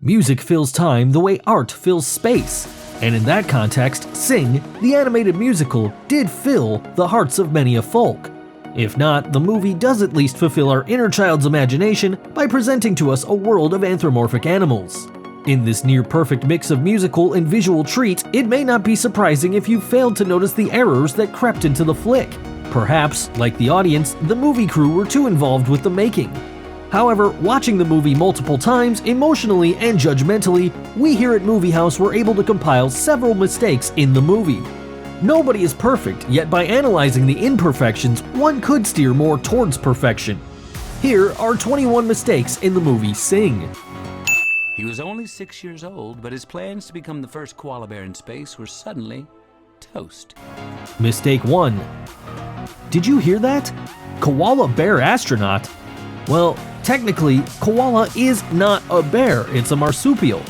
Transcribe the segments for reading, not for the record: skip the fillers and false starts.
Music fills time the way art fills space, and in that context, Sing, the animated musical, did fill the hearts of many a folk. If not, the movie does at least fulfill our inner child's imagination by presenting to us a world of anthropomorphic animals. In this near-perfect mix of musical and visual treat, it may not be surprising if you failed to notice the errors that crept into the flick. Perhaps, like the audience, the movie crew were too involved with the making. However, watching the movie multiple times, emotionally and judgmentally, we here at Movie House were able to compile several mistakes in the movie. Nobody is perfect, yet by analyzing the imperfections, one could steer more towards perfection. Here are 21 mistakes in the movie Sing. He was only 6 years old, but his plans to become the first koala bear in space were suddenly toast. Mistake 1. Did you hear that? Koala bear astronaut? Well, technically, koala is not a bear, it's a marsupial.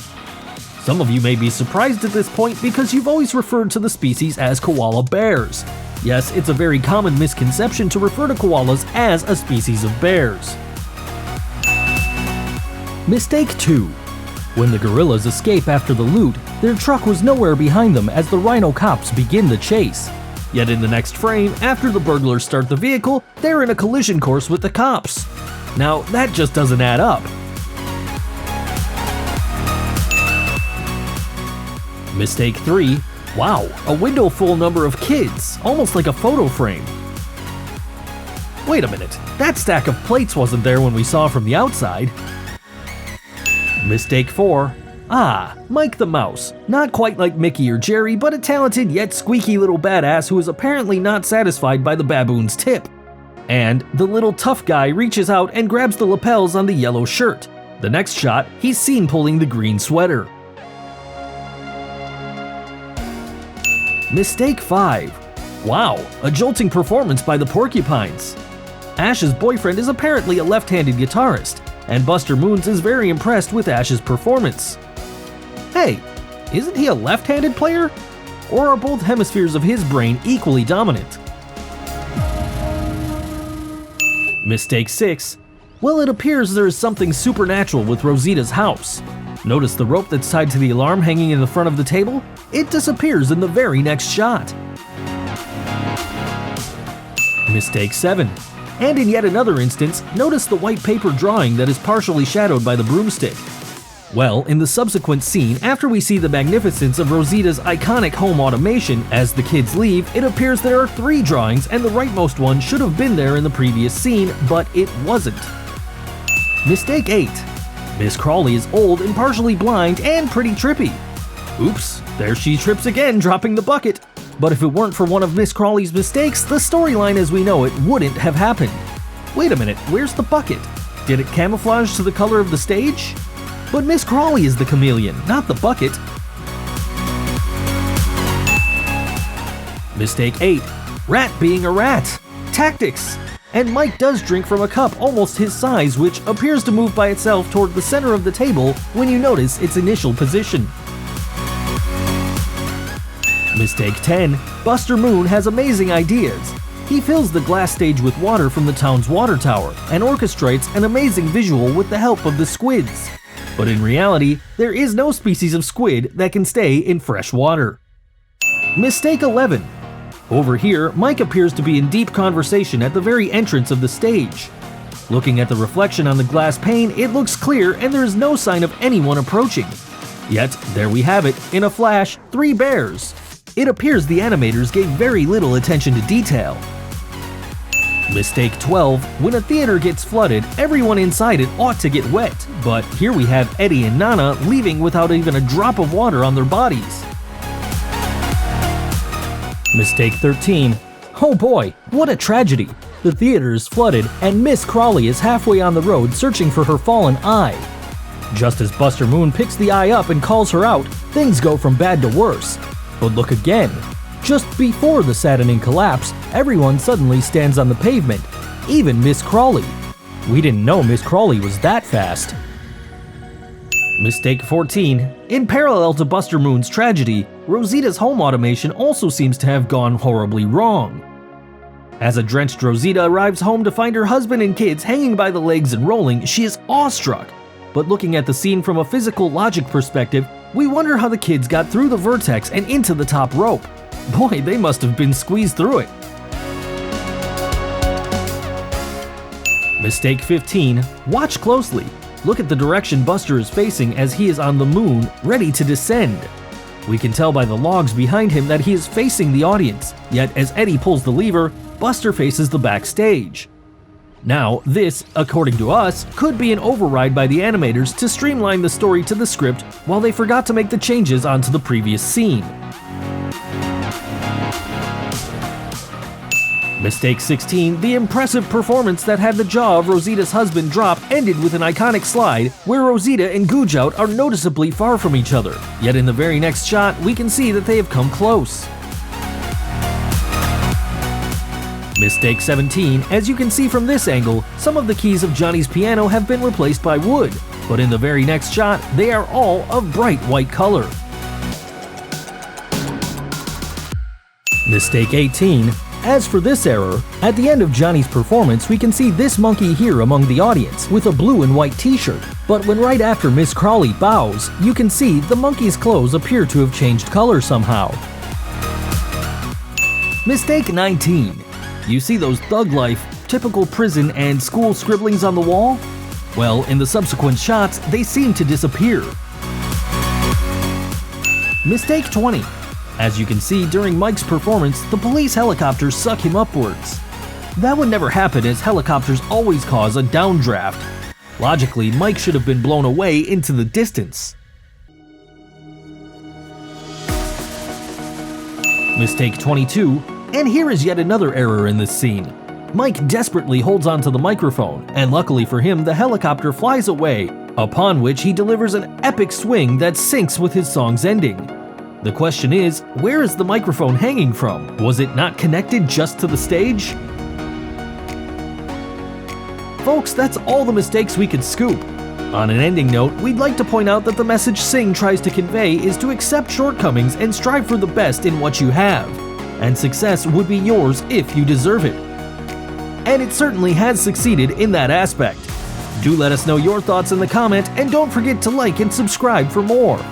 Some of you may be surprised at this point because you've always referred to the species as koala bears. Yes, it's a very common misconception to refer to koalas as a species of bears. Mistake 2. When the gorillas escape after the loot, their truck was nowhere behind them as the rhino cops begin the chase. Yet in the next frame, after the burglars start the vehicle, they're in a collision course with the cops. Now, that just doesn't add up. Mistake 3. Wow, a window full number of kids, almost like a photo frame. Wait a minute, that stack of plates wasn't there when we saw from the outside. Mistake 4. Mike the Mouse. Not quite like Mickey or Jerry, but a talented yet squeaky little badass who is apparently not satisfied by the baboon's tip. And the little tough guy reaches out and grabs the lapels on the yellow shirt. The next shot, he's seen pulling the green sweater. Mistake 5. Wow, a jolting performance by the Porcupines. Ash's boyfriend is apparently a left-handed guitarist, and Buster Moons is very impressed with Ash's performance. Hey, isn't he a left-handed player? Or are both hemispheres of his brain equally dominant? Mistake 6. Well, it appears there is something supernatural with Rosita's house. Notice the rope that's tied to the alarm hanging in the front of the table? It disappears in the very next shot. Mistake 7. And in yet another instance, notice the white paper drawing that is partially shadowed by the broomstick. Well, in the subsequent scene, after we see the magnificence of Rosita's iconic home automation, as the kids leave, it appears there are 3 drawings and the rightmost one should have been there in the previous scene, but it wasn't. Mistake 8. Miss Crawley is old and partially blind and pretty trippy. Oops, there she trips again, dropping the bucket. But if it weren't for one of Miss Crawley's mistakes, the storyline as we know it wouldn't have happened. Wait a minute, where's the bucket? Did it camouflage to the color of the stage? But Miss Crawley is the chameleon, not the bucket. Mistake 8. Rat being a rat. Tactics. And Mike does drink from a cup almost his size, which appears to move by itself toward the center of the table when you notice its initial position. Mistake 10. Buster Moon has amazing ideas. He fills the glass stage with water from the town's water tower and orchestrates an amazing visual with the help of the squids. But in reality, there is no species of squid that can stay in fresh water. Mistake 11. Over here, Mike appears to be in deep conversation at the very entrance of the stage. Looking at the reflection on the glass pane, it looks clear and there is no sign of anyone approaching. Yet, there we have it, in a flash, 3 bears. It appears the animators gave very little attention to detail. Mistake 12. When a theater gets flooded, everyone inside it ought to get wet, but here we have Eddie and Nana leaving without even a drop of water on their bodies. Mistake 13. Oh boy, what a tragedy. The theater is flooded and Miss Crawley is halfway on the road searching for her fallen eye. Just as Buster Moon picks the eye up and calls her out, things go from bad to worse. But look again. Just before the saddening collapse, everyone suddenly stands on the pavement, even Miss Crawley. We didn't know Miss Crawley was that fast. Mistake 14. In parallel to Buster Moon's tragedy, Rosita's home automation also seems to have gone horribly wrong. As a drenched Rosita arrives home to find her husband and kids hanging by the legs and rolling, she is awestruck. But looking at the scene from a physical logic perspective, we wonder how the kids got through the vertex and into the top rope. Boy, they must have been squeezed through it. Mistake 15. Watch closely. Look at the direction Buster is facing as he is on the moon, ready to descend. We can tell by the logs behind him that he is facing the audience, yet as Eddie pulls the lever, Buster faces the backstage. Now, this, according to us, could be an override by the animators to streamline the story to the script while they forgot to make the changes onto the previous scene. Mistake 16, the impressive performance that had the jaw of Rosita's husband drop ended with an iconic slide where Rosita and Cujo are noticeably far from each other, yet in the very next shot we can see that they have come close. Mistake 17, as you can see from this angle, some of the keys of Johnny's piano have been replaced by wood, but in the very next shot they are all of bright white color. Mistake 18, as for this error, at the end of Johnny's performance we can see this monkey here among the audience with a blue and white t-shirt, but when right after Miss Crawley bows, you can see the monkey's clothes appear to have changed color somehow. Mistake 19, you see those thug life, typical prison and school scribblings on the wall? Well, in the subsequent shots, they seem to disappear. Mistake 20. As you can see during Mike's performance, the police helicopters suck him upwards. That would never happen as helicopters always cause a downdraft. Logically, Mike should have been blown away into the distance. Mistake 22, and here is yet another error in this scene. Mike desperately holds onto the microphone, and luckily for him, the helicopter flies away, upon which he delivers an epic swing that syncs with his song's ending. The question is, where is the microphone hanging from? Was it not connected just to the stage? Folks, that's all the mistakes we could scoop. On an ending note, we'd like to point out that the message Sing tries to convey is to accept shortcomings and strive for the best in what you have. And success would be yours if you deserve it. And it certainly has succeeded in that aspect. Do let us know your thoughts in the comment, and don't forget to like and subscribe for more.